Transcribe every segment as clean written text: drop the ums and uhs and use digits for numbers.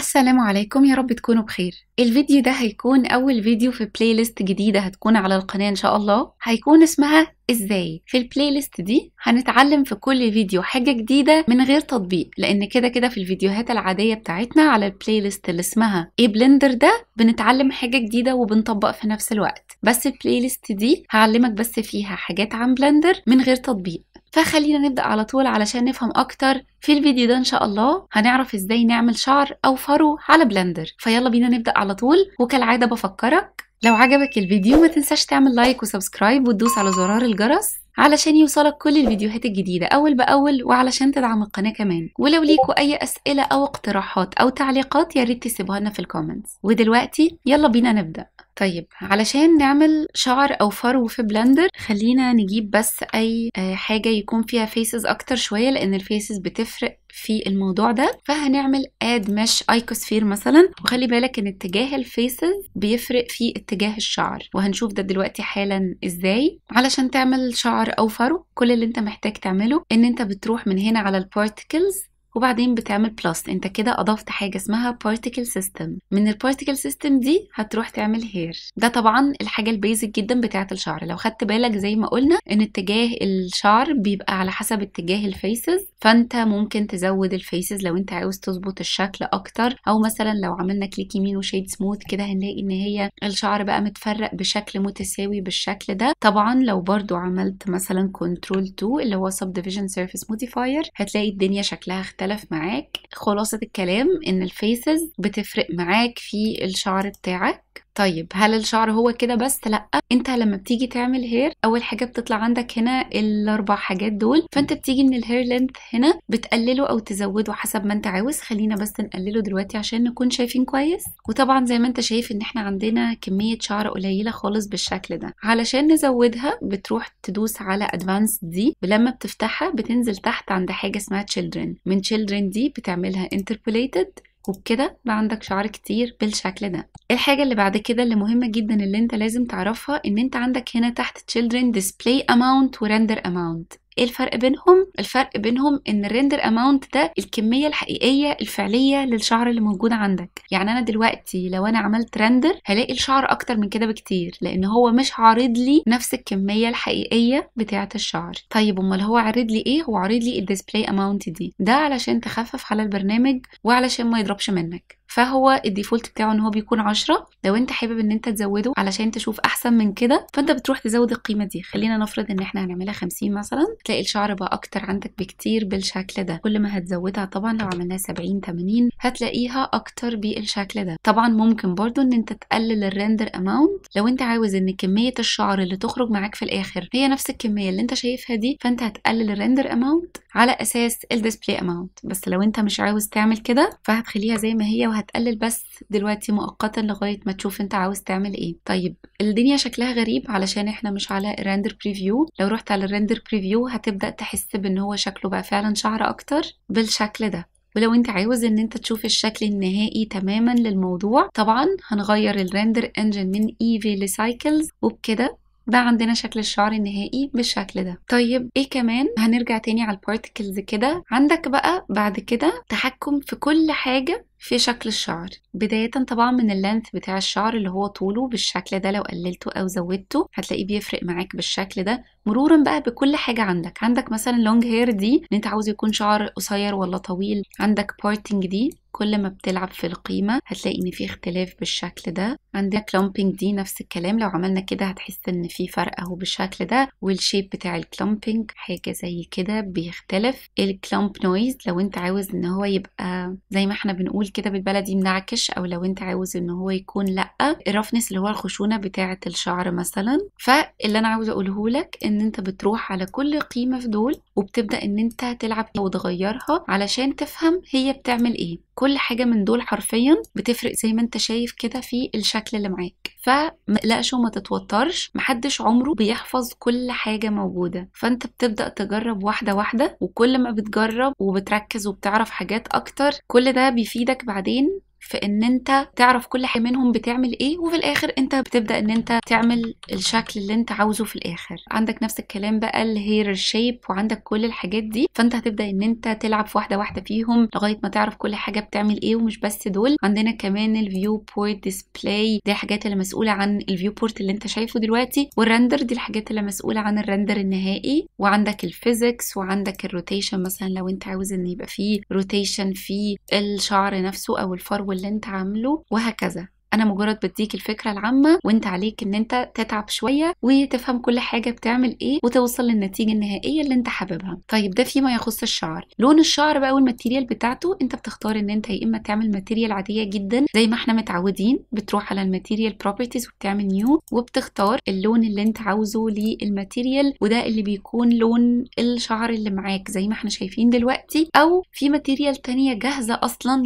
السلام عليكم، يا رب تكونوا بخير. الفيديو ده هيكون أول فيديو في بلاي ليست جديدة هتكون على القناة إن شاء الله، هيكون اسمها إزاي. في البلاي ليست دي هنتعلم في كل فيديو حاجة جديدة من غير تطبيق، لأن كده في الفيديوهات العادية بتاعتنا على البلاي ليست اللي اسمها إيه بلندر ده بنتعلم حاجة جديدة وبنطبق في نفس الوقت. بس البلاي ليست دي هعلمك بس فيها حاجات عن بلندر من غير تطبيق. فخلينا نبدأ على طول علشان نفهم أكتر. في الفيديو ده إن شاء الله هنعرف إزاي نعمل شعر أو فرو على بلندر، فيلا بينا نبدأ على طول. وكالعادة بفكرك لو عجبك الفيديو ما تنساش تعمل لايك وسبسكرايب وتدوس على زرار الجرس علشان يوصلك كل الفيديوهات الجديدة أول بأول، وعلشان تدعم القناة كمان. ولو ليكوا أي أسئلة أو اقتراحات أو تعليقات يا ريت تسيبوها لنا في الكومنتس. ودلوقتي يلا بينا نبدأ. طيب علشان نعمل شعر او فرو في بلندر خلينا نجيب بس اي حاجة يكون فيها فيسز اكتر شوية، لان الفيسز بتفرق في الموضوع ده. فهنعمل اد مش ايكوسفير مثلا، وخلي بالك ان اتجاه الفيسز بيفرق في اتجاه الشعر، وهنشوف ده دلوقتي حالا ازاي. علشان تعمل شعر او فرو كل اللي انت محتاج تعمله ان انت بتروح من هنا على البارتيكلز وبعدين بتعمل بلس. انت كده اضفت حاجه اسمها بارتيكل سيستم. من البارتيكل سيستم دي هتروح تعمل هير. ده طبعا الحاجه البيزك جدا بتاعه الشعر. لو خدت بالك زي ما قلنا ان اتجاه الشعر بيبقى على حسب اتجاه الفيسز، فانت ممكن تزود الفيسز لو انت عاوز تظبط الشكل اكتر، او مثلا لو عملنا كليك يمين وشيد سموث كده هنلاقي ان هي الشعر بقى متفرق بشكل متساوي بالشكل ده. طبعا لو برضو عملت مثلا كنترول 2 اللي هو سب ديفيجن سيرفيس موديفاير هتلاقي الدنيا شكلها اختلف معاك. خلاصة الكلام ان الفيسز بتفرق معاك في الشعر بتاعك. طيب هل الشعر هو كده بس؟ لا، انت لما بتيجي تعمل هير اول حاجة بتطلع عندك هنا الاربع حاجات دول، فانت بتيجي من الهير لينث هنا بتقلله او تزوده حسب ما انت عاوز. خلينا بس نقلله دلوقتي عشان نكون شايفين كويس. وطبعا زي ما انت شايف ان احنا عندنا كمية شعر قليلة خالص بالشكل ده. علشان نزودها بتروح تدوس على ادفانس دي، ولما بتفتحها بتنزل تحت عند حاجة اسمها تشيلدرن. من تشيلدرن دي بتعملها انتربوليتد، وبكده بقى عندك شعر كتير بالشكل ده. الحاجة اللي بعد كده اللي مهمة جدا اللي انت لازم تعرفها ان انت عندك هنا تحت children display amount و render amount. ايه الفرق بينهم؟ الفرق بينهم ان الريندر اماونت ده الكميه الحقيقيه الفعليه للشعر اللي موجود عندك. يعني انا دلوقتي لو انا عملت ريندر هلاقي الشعر اكتر من كده بكتير، لان هو مش عارض لي نفس الكميه الحقيقيه بتاعه الشعر. طيب امال هو عارض لي ايه؟ هو عارض لي الديسبلاي اماونت دي، ده علشان تخفف على البرنامج وعلشان ما يضربش منك. فهو الديفولت بتاعه ان هو بيكون 10. لو انت حابب ان انت تزوده علشان تشوف احسن من كده فانت بتروح تزود القيمه دي. خلينا نفرض ان احنا هنعملها 50 مثلا، تلاقي الشعر بقى اكتر عندك بكتير بالشكل ده. كل ما هتزودها طبعا لو عملناها 70 80 هتلاقيها اكتر بالشكل ده. طبعا ممكن برضو ان انت تقلل الريندر اماونت لو انت عاوز ان كميه الشعر اللي تخرج معاك في الاخر هي نفس الكميه اللي انت شايفها دي، فانت هتقلل الريندر اماونت على اساس الديسبلاي اماونت. بس لو انت مش عاوز تعمل كده فهتخليها زي ما هي وهتقلل بس دلوقتي مؤقتا لغايه ما تشوف انت عاوز تعمل ايه. طيب الدنيا شكلها غريب علشان احنا مش على الريندر بريفيو. لو رحت على الريندر بريفيو هتبدا تحس بان هو شكله بقى فعلا شعر اكتر بالشكل ده. ولو انت عاوز ان انت تشوف الشكل النهائي تماما للموضوع طبعا هنغير الريندر انجن من ايفي لسايكلز، وبكده بقى عندنا شكل الشعر النهائي بالشكل ده. طيب ايه كمان؟ هنرجع تاني على البارتيكلز كده. عندك بقى بعد كده تحكم في كل حاجة في شكل الشعر، بداية طبعا من اللينث بتاع الشعر اللي هو طوله بالشكل ده. لو قللته او زودته هتلاقيه بيفرق معاك بالشكل ده، مرورا بقى بكل حاجة عندك مثلا لونج هير دي ان انت عاوز يكون شعر قصير ولا طويل. عندك بارتنج دي كل ما بتلعب في القيمة هتلاقي ان في اختلاف بالشكل ده. عندنا كلامبينج دي نفس الكلام، لو عملنا كده هتحس ان في فرق اهو بالشكل ده. والشيب بتاع الكلامبينج حاجة زي كده بيختلف. الكلامب نويز لو انت عاوز ان هو يبقى زي ما احنا بنقول كده بالبلدي منعكش، او لو انت عاوز ان هو يكون لا. الرفنس اللي هو الخشونة بتاعة الشعر مثلا. فاللي انا عاوز اقوله لك ان انت بتروح على كل قيمة في دول وبتبدأ ان انت تلعب وتغيرها علشان تفهم هي بتعمل ايه. كل حاجة من دول حرفيا بتفرق زي ما انت شايف كده في الشكل اللي معاك. فمقلقش وما تتوترش، محدش عمره بيحفظ كل حاجة موجودة. فانت بتبدأ تجرب واحدة واحدة، وكل ما بتجرب وبتركز وبتعرف حاجات اكتر كل ده بيفيدك بعدين في ان انت تعرف كل حاجه منهم بتعمل ايه، وفي الاخر انت بتبدا ان انت تعمل الشكل اللي انت عاوزه في الاخر. عندك نفس الكلام بقى الهير شيب، وعندك كل الحاجات دي، فانت هتبدا ان انت تلعب في واحده واحده فيهم لغايه ما تعرف كل حاجه بتعمل ايه. ومش بس دول، عندنا كمان الفيو بورت ديسبلاي، دي الحاجات اللي مسؤوله عن الفيو بورت اللي انت شايفه دلوقتي، والرندر دي الحاجات اللي مسؤوله عن الرندر النهائي. وعندك الفيزيكس، وعندك الروتيشن، مثلا لو انت عاوز ان يبقى فيه روتيشن في الشعر نفسه او الفرو اللي انت عامله، وهكذا. انا مجرد بديك الفكره العامه، وانت عليك ان انت تتعب شويه وتفهم كل حاجه بتعمل ايه وتوصل للنتيجه النهائيه اللي انت حاببها. طيب ده فيما يخص الشعر. لون الشعر بقى والماتيريال بتاعته، انت بتختار ان انت يا اما تعمل ماتيريال عاديه جدا زي ما احنا متعودين، بتروح على الماتيريال بروبرتيز وبتعمل نيو، وبتختار اللون اللي انت عاوزه للماتيريال، وده اللي بيكون لون الشعر اللي معاك زي ما احنا شايفين دلوقتي. او في ماتيريال تانية جاهزه اصلا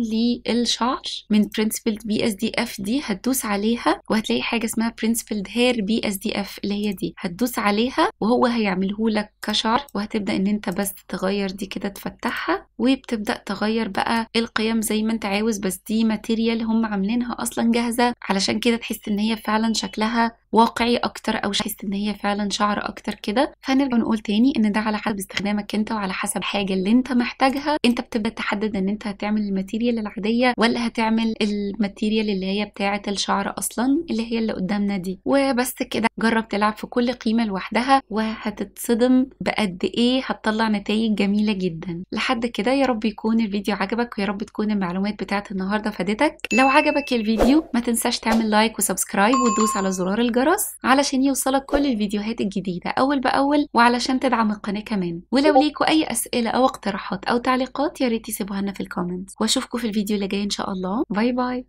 للشعر من Principled BSDF، دي هتدوس عليها وهتلاقي حاجه اسمها Principled Hair BSDF، اللي هي دي هتدوس عليها وهو هيعمله لك كشعر، وهتبدا ان انت بس تغير دي كده، تفتحها وبتبدا تغير بقى القيم زي ما انت عاوز. بس دي ماتيريال هم عاملينها اصلا جاهزه، علشان كده تحس ان هي فعلا شكلها واقعي اكتر، او تحس ان هي فعلا شعر اكتر كده. فنرجع نقول تاني ان ده على حسب استخدامك انت، وعلى حسب الحاجه اللي انت محتاجها. انت بتبدا تحدد ان انت هتعمل الماتيريال العاديه ولا هتعمل الماتيريال اللي هي بتاعه الشعر اصلا، اللي هي اللي قدامنا دي. وبس كده، جرب تلعب في كل قيمه لوحدها وهتتصدم بقد ايه هتطلع نتائج جميله جدا. لحد كده يا رب يكون الفيديو عجبك، ويا رب تكون المعلومات بتاعه النهارده فادتك. لو عجبك الفيديو ما تنساش تعمل لايك وسبسكرايب وتدوس على زرار الجرس علشان يوصلك كل الفيديوهات الجديدة أول بأول، وعلشان تدعم القناة كمان. ولو ليكوا أي أسئلة أو اقتراحات أو تعليقات، يا ريت تسيبوها لنا في الكومنت، وأشوفكوا في الفيديو اللي جاي إن شاء الله. باي باي.